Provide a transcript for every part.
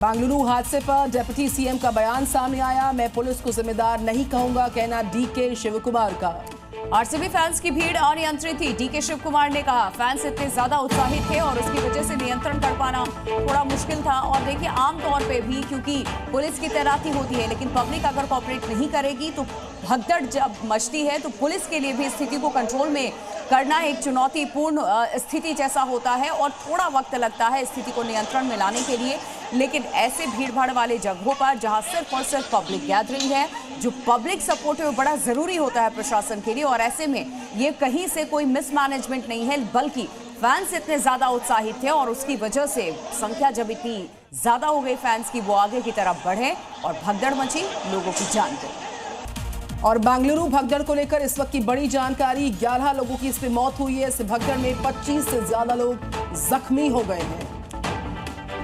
बेंगलुरु हादसे पर deputy CM का बयान सामने आया। मैं पुलिस को जिम्मेदार नहीं कहूंगा, कहना डीके शिवकुमार का। आरसीबी फैंस की भीड़ अनियंत्रित थी। डीके शिवकुमार ने कहा फैंस इतने ज्यादा उत्साहित थे और उसकी वजह से नियंत्रण कर पाना थोड़ा मुश्किल था। और देखिए, आमतौर पे भी क्योंकि पुलिस की तैनाती होती है, लेकिन पब्लिक अगर कोऑपरेट नहीं करेगी तो भगदड़ जब मचती है तो पुलिस के लिए भी स्थिति को कंट्रोल में करना एक चुनौतीपूर्ण स्थिति जैसा होता है और थोड़ा वक्त लगता है स्थिति को नियंत्रण में लाने के लिए। लेकिन ऐसे भीड़भाड़ वाले जगहों पर जहां सिर्फ और सिर्फ पब्लिक गैदरिंग है, जो पब्लिक सपोर्टिव बड़ा जरूरी होता है प्रशासन के लिए। और ऐसे में ये कहीं से कोई मिसमैनेजमेंट नहीं है, बल्कि फैंस इतने ज्यादा उत्साहित थे और उसकी वजह से संख्या जब इतनी ज्यादा हो गई फैंस की, वो आगे की तरफ बढ़े और भगदड़ मची, लोगों की जान गई। और बेंगलुरु भगदड़ को लेकर इस वक्त की बड़ी जानकारी, 11 लोगों की इसमें मौत हुई है। इस भगदड़ में 25 से ज्यादा लोग जख्मी हो गए हैं,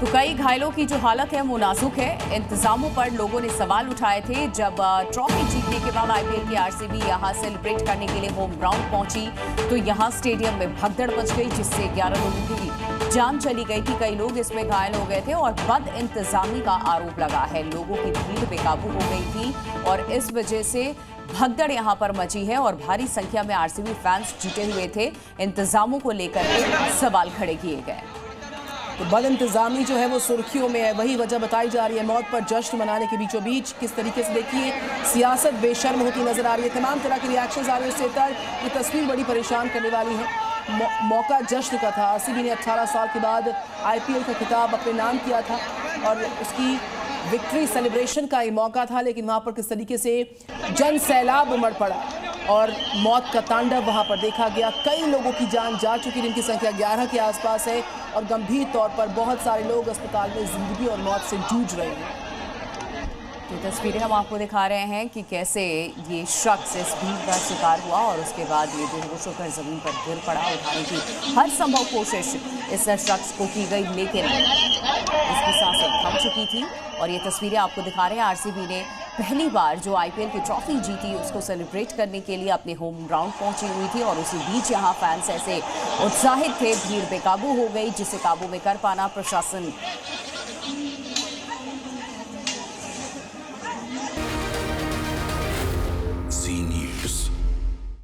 तो कई घायलों की जो हालत है वो नाजुक है। इंतजामों पर लोगों ने सवाल उठाए थे। जब ट्रॉफी जीतने के बाद आईपीएल की आरसीबी यहां सेलिब्रेट करने के लिए होम ग्राउंड पहुंची तो यहां स्टेडियम में भगदड़ मच गई, जिससे 11 लोगों की जान चली गई थी। कई लोग इसमें घायल हो गए थे और बद इंतजामी का आरोप लगा है। लोगों की भीड़ बेकाबू हो गई थी और इस वजह से भगदड़ यहां पर मची है और भारी संख्या में आरसीबी फैंस जुटे हुए थे। इंतजामों को लेकर के सवाल खड़े किए गए। तो बद इंतजामी जो है वो सुर्खियों में है, वही वजह बताई जा रही है। मौत पर जश्न मनाने के बीचों बीच किस तरीके से देखिए सियासत बेशर्म होती नजर आ रही है। तमाम तरह के रिएक्शंस आ रहे हैं। उससे ये तस्वीर बड़ी परेशान करने वाली है। मौका जश्न का था। आरसीबी ने 18 साल के बाद आईपीएल का खिताब अपने नाम किया था और उसकी विक्ट्री सेलिब्रेशन का ये मौका था, लेकिन वहां पर किस तरीके से जन सैलाब उमड़ पड़ा और मौत का तांडव वहां पर देखा गया। कई लोगों की जान जा चुकी, जिनकी संख्या 11 के आसपास है और गंभीर तौर पर बहुत सारे लोग अस्पताल में जिंदगी और मौत से जूझ रहे हैं। ये तस्वीरें हम आपको दिखा रहे हैं कि कैसे ये शख्स इस भीड़ का शिकार हुआ और उसके बाद ये बेहोश होकर जमीन पर गिर पड़ा। उठाने की हर संभव कोशिश इस शख्स को की गई, लेकिन इसकी सांसें थम चुकी थी। और ये तस्वीरें आपको दिखा रहे हैं, आरसीबी ने पहली बार जो आईपीएल की ट्रॉफी जीती उसको सेलिब्रेट करने के लिए अपने होम ग्राउंड पहुंची हुई थी और उसी बीच यहाँ फैंस ऐसे उत्साहित थे, भीड़ बेकाबू हो गई, जिसे काबू में कर पाना प्रशासन